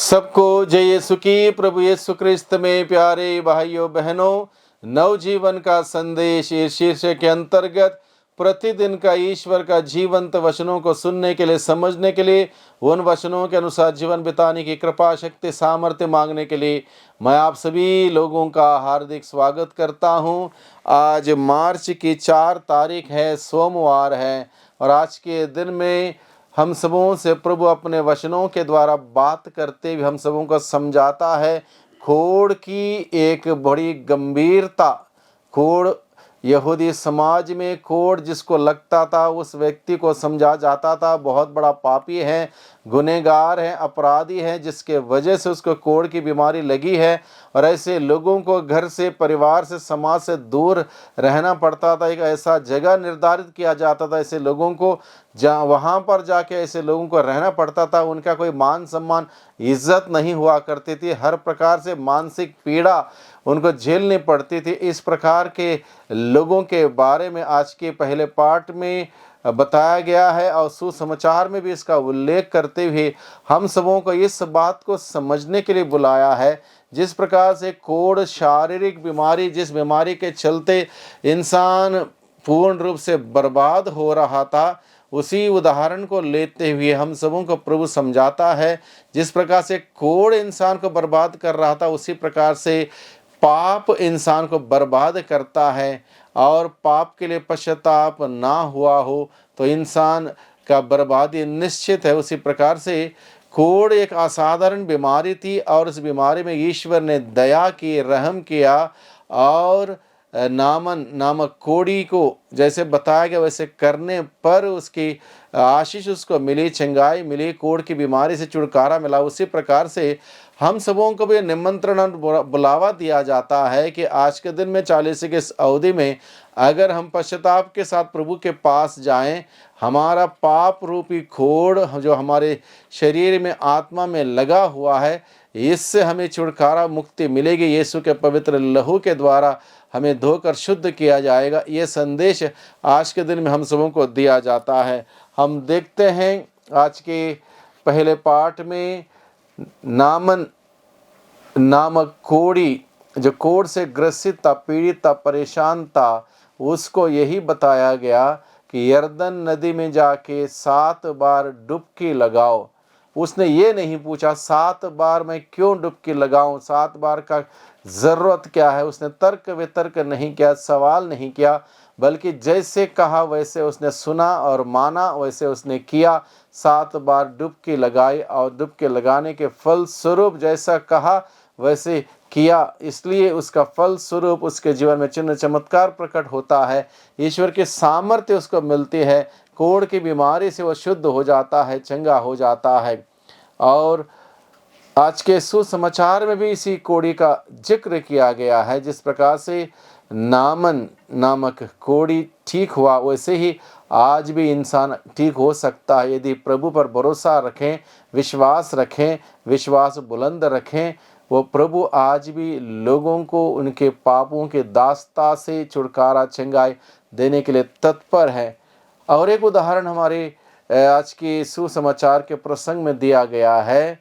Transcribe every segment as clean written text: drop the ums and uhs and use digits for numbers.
सबको जय यीशु की। प्रभु यीशु क्रिस्त में प्यारे भाइयों बहनों, नवजीवन का संदेश इस शीर्षक के अंतर्गत प्रतिदिन का ईश्वर का जीवंत वचनों को सुनने के लिए, समझने के लिए, उन वचनों के अनुसार जीवन बिताने की कृपा शक्ति सामर्थ्य मांगने के लिए मैं आप सभी लोगों का हार्दिक स्वागत करता हूं। आज मार्च की 4 तारीख है, सोमवार है, और आज के दिन में हम सबों से प्रभु अपने वचनों के द्वारा बात करते हुए हम सबों को समझाता है। खोड़ की एक बड़ी गंभीरता, खोड़ यहूदी समाज में खोड़ जिसको लगता था, उस व्यक्ति को समझा जाता था बहुत बड़ा पापी है, गुनहगार है, अपराधी है, जिसके वजह से उसको कोढ़ की बीमारी लगी है। और ऐसे लोगों को घर से, परिवार से, समाज से दूर रहना पड़ता था। एक ऐसा जगह निर्धारित किया जाता था ऐसे लोगों को, जहाँ वहाँ पर जाके ऐसे लोगों को रहना पड़ता था। उनका कोई मान सम्मान, इज्जत नहीं हुआ करती थी। हर प्रकार से मानसिक पीड़ा उनको झेलनी पड़ती थी। इस प्रकार के लोगों के बारे में आज के पहले पार्ट में बताया गया है, और सुसमाचार में भी इसका उल्लेख करते हुए हम सबों को इस बात को समझने के लिए बुलाया है। जिस प्रकार से कोढ़ शारीरिक बीमारी, जिस बीमारी के चलते इंसान पूर्ण रूप से बर्बाद हो रहा था, उसी उदाहरण को लेते हुए हम सबों को प्रभु समझाता है। जिस प्रकार से कोढ़ इंसान को बर्बाद कर रहा था, उसी प्रकार से पाप इंसान को बर्बाद करता है। और पाप के लिए पश्चाताप ना हुआ हो तो इंसान का बर्बादी निश्चित है। उसी प्रकार से कोढ़ एक असाधारण बीमारी थी, और इस बीमारी में ईश्वर ने दया की, रहम किया, और नामन नामक कोढ़ी को जैसे बताया गया वैसे करने पर उसकी आशीष उसको मिली, चंगाई मिली, कोढ़ की बीमारी से छुटकारा मिला। उसी प्रकार से हम सबों को भी निमंत्रण और बुलावा दिया जाता है कि आज के दिन में 40 की इस अवधि में अगर हम पश्चाताप के साथ प्रभु के पास जाएं, हमारा पाप रूपी खोड़ जो हमारे शरीर में, आत्मा में लगा हुआ है, इससे हमें छुटकारा, मुक्ति मिलेगी। यीशु के पवित्र लहू के द्वारा हमें धोकर शुद्ध किया जाएगा। ये संदेश आज के दिन में हम सबों को दिया जाता है। हम देखते हैं आज के पहले पाठ में नामन नामक कोढ़ी, जो कोढ़ से ग्रसित था, पीड़ित था, परेशान था, उसको यही बताया गया कि यरदन नदी में जाके 7 बार डुबकी लगाओ। उसने ये नहीं पूछा 7 बार मैं क्यों डुबकी लगाऊं, 7 बार का ज़रूरत क्या है। उसने तर्क वितर्क नहीं किया, सवाल नहीं किया, बल्कि जैसे कहा वैसे उसने सुना और माना, वैसे उसने किया। 7 बार डुबकी लगाई, और डुबकी लगाने के फल स्वरूप जैसा कहा वैसे किया। इसलिए उसका फल स्वरूप उसके जीवन में चिन्ह चमत्कार प्रकट होता है। ईश्वर की सामर्थ्य उसको मिलती है। कोढ़ की बीमारी से वह शुद्ध हो जाता है, चंगा हो जाता है। और आज के सुसमाचार में भी इसी कोढ़ी का जिक्र किया गया है। जिस प्रकार से नामन नामक कोढ़ी ठीक हुआ, वैसे ही आज भी इंसान ठीक हो सकता है यदि प्रभु पर भरोसा रखें, विश्वास रखें, विश्वास बुलंद रखें। वो प्रभु आज भी लोगों को उनके पापों के दास्ता से छुटकारा, चंगाई देने के लिए तत्पर है। और एक उदाहरण हमारे आज के सुसमाचार के प्रसंग में दिया गया है,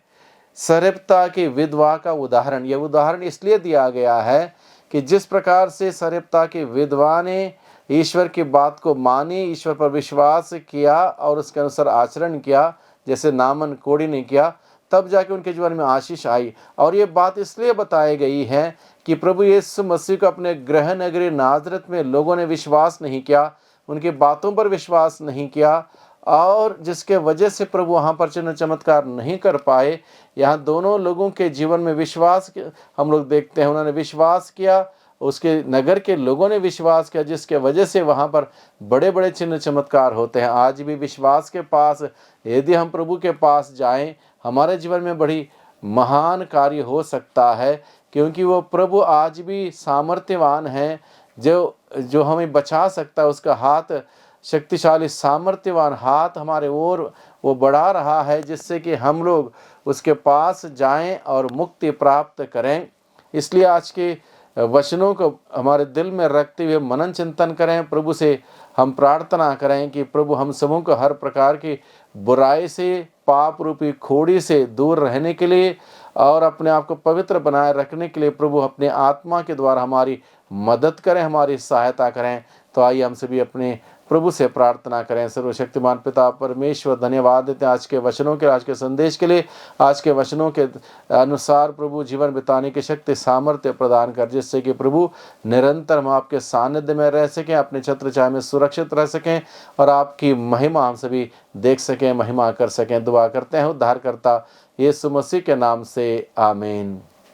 सरेप्ता की विधवा का उदाहरण। यह उदाहरण इसलिए दिया गया है कि जिस प्रकार से सरेप्ता की विधवा ने ईश्वर की बात को मानी, ईश्वर पर विश्वास किया और उसके अनुसार आचरण किया, जैसे नामन कोढ़ी ने किया, तब जाके उनके जीवन में आशीष आई। और ये बात इसलिए बताई गई है कि प्रभु यीशु मसीह को अपने गृह नगरी नाजरत में लोगों ने विश्वास नहीं किया, उनकी बातों पर विश्वास नहीं किया, और जिसके वजह से प्रभु वहाँ पर चिन्ह चमत्कार नहीं कर पाए। यहाँ दोनों लोगों के जीवन में विश्वास हम लोग देखते हैं। उन्होंने विश्वास किया, उसके नगर के लोगों ने विश्वास किया, जिसके वजह से वहाँ पर बड़े बड़े चिन्ह चमत्कार होते हैं। आज भी विश्वास के पास यदि हम प्रभु के पास जाएं, हमारे जीवन में बड़ी महान कार्य हो सकता है, क्योंकि वो प्रभु आज भी सामर्थ्यवान है, जो हमें बचा सकता है। उसका हाथ शक्तिशाली, सामर्थ्यवान हाथ हमारे ओर वो बढ़ा रहा है, जिससे कि हम लोग उसके पास जाएं और मुक्ति प्राप्त करें। इसलिए आज के वचनों को हमारे दिल में रखते हुए मनन चिंतन करें। प्रभु से हम प्रार्थना करें कि प्रभु हम सबों को हर प्रकार की बुराई से पाप रूपी खोड़ी से दूर रहने के लिए और अपने आप को पवित्र बनाए रखने के लिए प्रभु अपने आत्मा के द्वारा हमारी मदद करें, हमारी सहायता करें। तो आइए हम सभी अपने प्रभु से प्रार्थना करें। सर्वशक्तिमान पिता परमेश्वर, धन्यवाद देते हैं आज के वचनों के, आज के संदेश के लिए। आज के वचनों के अनुसार प्रभु जीवन बिताने की शक्ति सामर्थ्य प्रदान कर, जिससे कि प्रभु निरंतर हम आपके सानिध्य में रह सकें, अपने छत्र छाया में सुरक्षित रह सकें और आपकी महिमा हम सभी देख सकें, महिमा कर सकें। दुआ करते हैं उद्धारकर्ता यीशु मसीह के नाम से, आमीन।